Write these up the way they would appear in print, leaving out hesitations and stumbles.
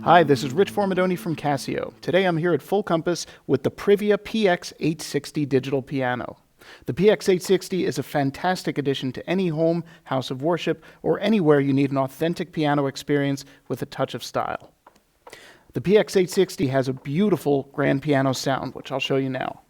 Hi, this is Rich Formidoni from Casio. Today I'm here at Full Compass with the PRIVIA PX-860 digital piano. The PX-860 is a fantastic addition to any home, house of worship, or anywhere you need an authentic piano experience with a touch of style. The PX-860 has a beautiful grand piano sound, which I'll show you now.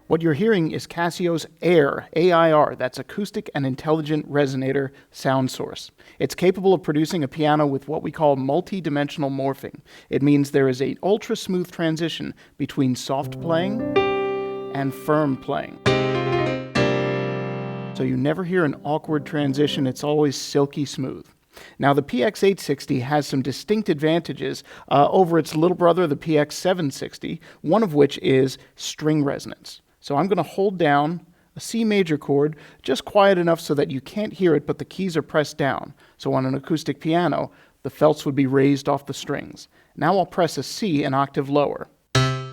What you're hearing is Casio's AIR, A-I-R, that's Acoustic and Intelligent Resonator sound source. It's capable of producing a piano with what we call multi-dimensional morphing. It means there is an ultra-smooth transition between soft playing and firm playing. So you never hear an awkward transition, it's always silky smooth. Now, the PX-860 has some distinct advantages over its little brother, the PX-760, one of which is string resonance. So I'm going to hold down a C major chord, just quiet enough so that you can't hear it, but the keys are pressed down. So on an acoustic piano, the felts would be raised off the strings. Now I'll press a C an octave lower. And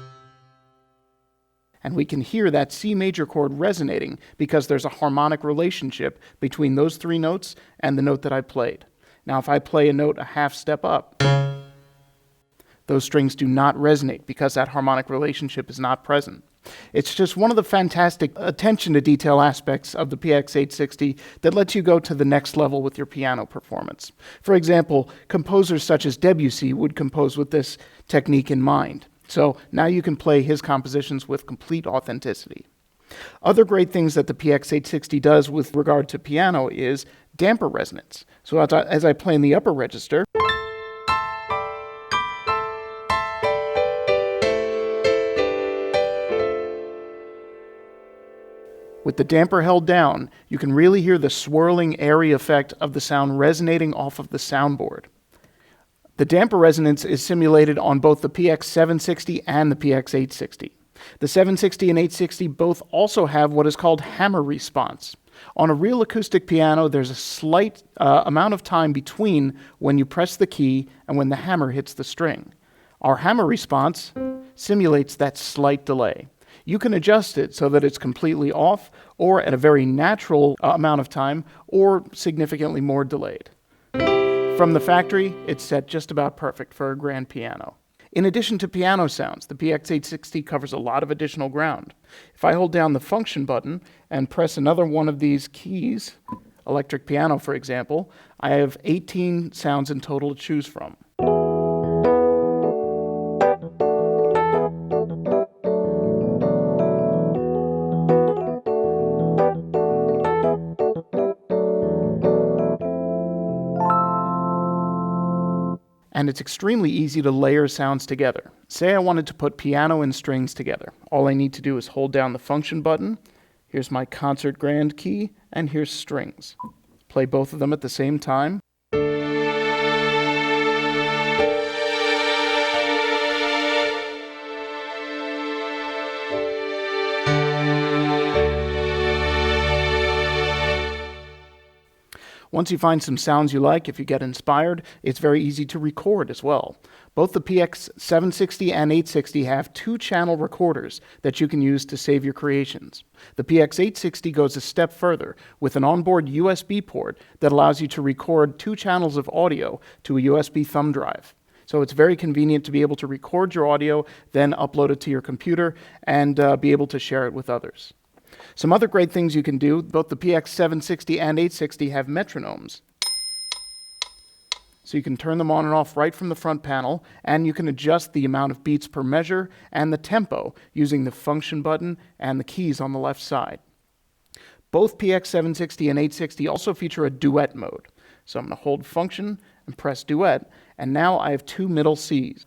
we can hear that C major chord resonating because there's a harmonic relationship between those three notes and the note that I played. Now if I play a note a half step up, those strings do not resonate because that harmonic relationship is not present. It's just one of the fantastic attention to detail aspects of the PX-860 that lets you go to the next level with your piano performance. For example, composers such as Debussy would compose with this technique in mind. So now you can play his compositions with complete authenticity. Other great things that the PX-860 does with regard to piano is damper resonance. So as I play in the upper register, with the damper held down, you can really hear the swirling, airy effect of the sound resonating off of the soundboard. The damper resonance is simulated on both the PX-760 and the PX-860. The 760 and 860 both also have what is called hammer response. On a real acoustic piano, there's a slight amount of time between when you press the key and when the hammer hits the string. Our hammer response simulates that slight delay. You can adjust it so that it's completely off, or at a very natural amount of time, or significantly more delayed. From the factory, it's set just about perfect for a grand piano. In addition to piano sounds, the PX-860 covers a lot of additional ground. If I hold down the function button and press another one of these keys, electric piano for example, I have 18 sounds in total to choose from. And it's extremely easy to layer sounds together. Say I wanted to put piano and strings together. All I need to do is hold down the function button. Here's my concert grand key, and here's strings. Play both of them at the same time. Once you find some sounds you like, if you get inspired, it's very easy to record as well. Both the PX-760 and 860 have two-channel recorders that you can use to save your creations. The PX-860 goes a step further with an onboard USB port that allows you to record 2 channels of audio to a USB thumb drive. So it's very convenient to be able to record your audio, then upload it to your computer, and be able to share it with others. Some other great things you can do, both the PX-760 and 860 have metronomes. So you can turn them on and off right from the front panel, and you can adjust the amount of beats per measure and the tempo using the function button and the keys on the left side. Both PX-760 and 860 also feature a duet mode. So I'm going to hold function and press duet, and now I have 2 middle Cs.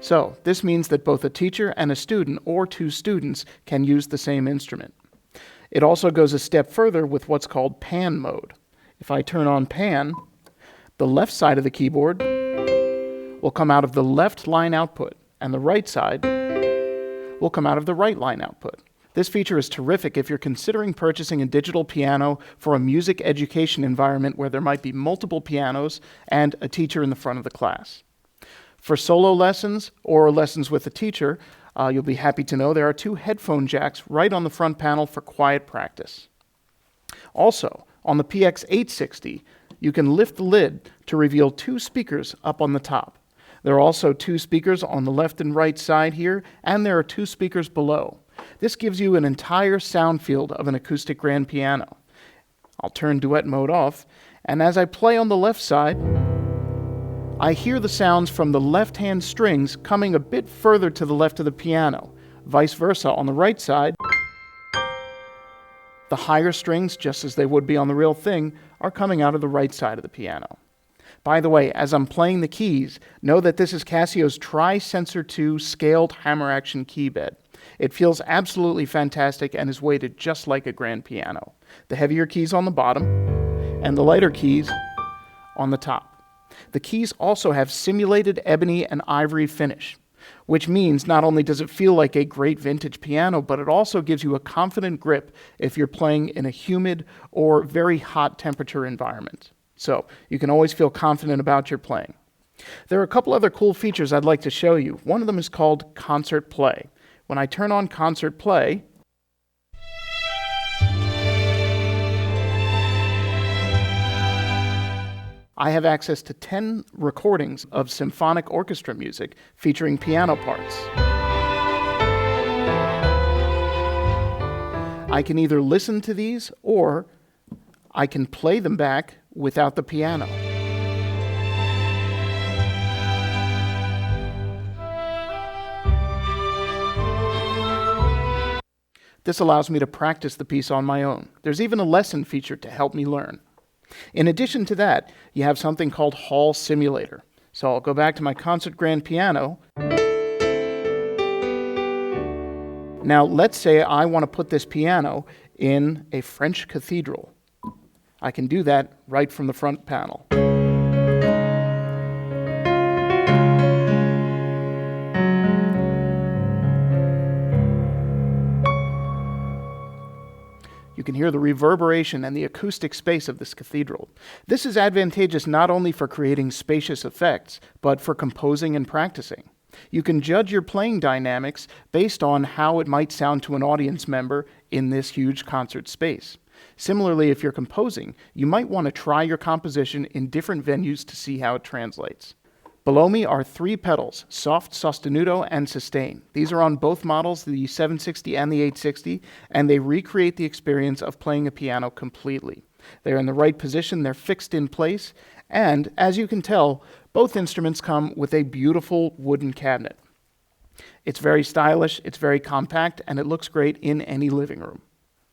So this means that both a teacher and a student, or 2 students, can use the same instrument. It also goes a step further with what's called pan mode. If I turn on pan, the left side of the keyboard will come out of the left line output, and the right side will come out of the right line output. This feature is terrific if you're considering purchasing a digital piano for a music education environment where there might be multiple pianos and a teacher in the front of the class. For solo lessons or lessons with a teacher, you'll be happy to know there are 2 headphone jacks right on the front panel for quiet practice. Also, on the PX-860, you can lift the lid to reveal 2 speakers up on the top. There are also 2 speakers on the left and right side here, and there are 2 speakers below. This gives you an entire sound field of an acoustic grand piano. I'll turn Duet Mode off, and as I play on the left side, I hear the sounds from the left-hand strings coming a bit further to the left of the piano. Vice versa, on the right side, the higher strings, just as they would be on the real thing, are coming out of the right side of the piano. By the way, as I'm playing the keys, know that this is Casio's Tri-Sensor 2 scaled hammer action key bed. It feels absolutely fantastic and is weighted just like a grand piano. The heavier keys on the bottom and the lighter keys on the top. The keys also have simulated ebony and ivory finish, which means not only does it feel like a great vintage piano, but it also gives you a confident grip if you're playing in a humid or very hot temperature environment. So you can always feel confident about your playing. There are a couple other cool features I'd like to show you. One of them is called Concert Play. When I turn on Concert Play, I have access to 10 recordings of symphonic orchestra music featuring piano parts. I can either listen to these or I can play them back without the piano. This allows me to practice the piece on my own. There's even a lesson feature to help me learn. In addition to that, you have something called Hall Simulator. So I'll go back to my concert grand piano. Now let's say I want to put this piano in a French cathedral. I can do that right from the front panel. You can hear the reverberation and the acoustic space of this cathedral. This is advantageous not only for creating spacious effects, but for composing and practicing. You can judge your playing dynamics based on how it might sound to an audience member in this huge concert space. Similarly, if you're composing, you might want to try your composition in different venues to see how it translates. Below me are 3 pedals, soft, sostenuto, and sustain. These are on both models, the 760 and the 860, and they recreate the experience of playing a piano completely. They're in the right position, they're fixed in place, and as you can tell, both instruments come with a beautiful wooden cabinet. It's very stylish, it's very compact, and it looks great in any living room.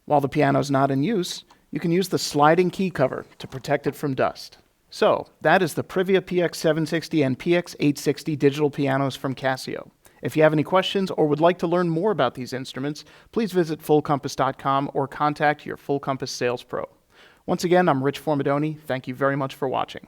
While the piano's not in use, you can use the sliding key cover to protect it from dust. So, that is the PRIVIA PX-760 and PX-860 digital pianos from Casio. If you have any questions or would like to learn more about these instruments, please visit fullcompass.com or contact your Full Compass sales pro. Once again, I'm Rich Formidoni. Thank you very much for watching.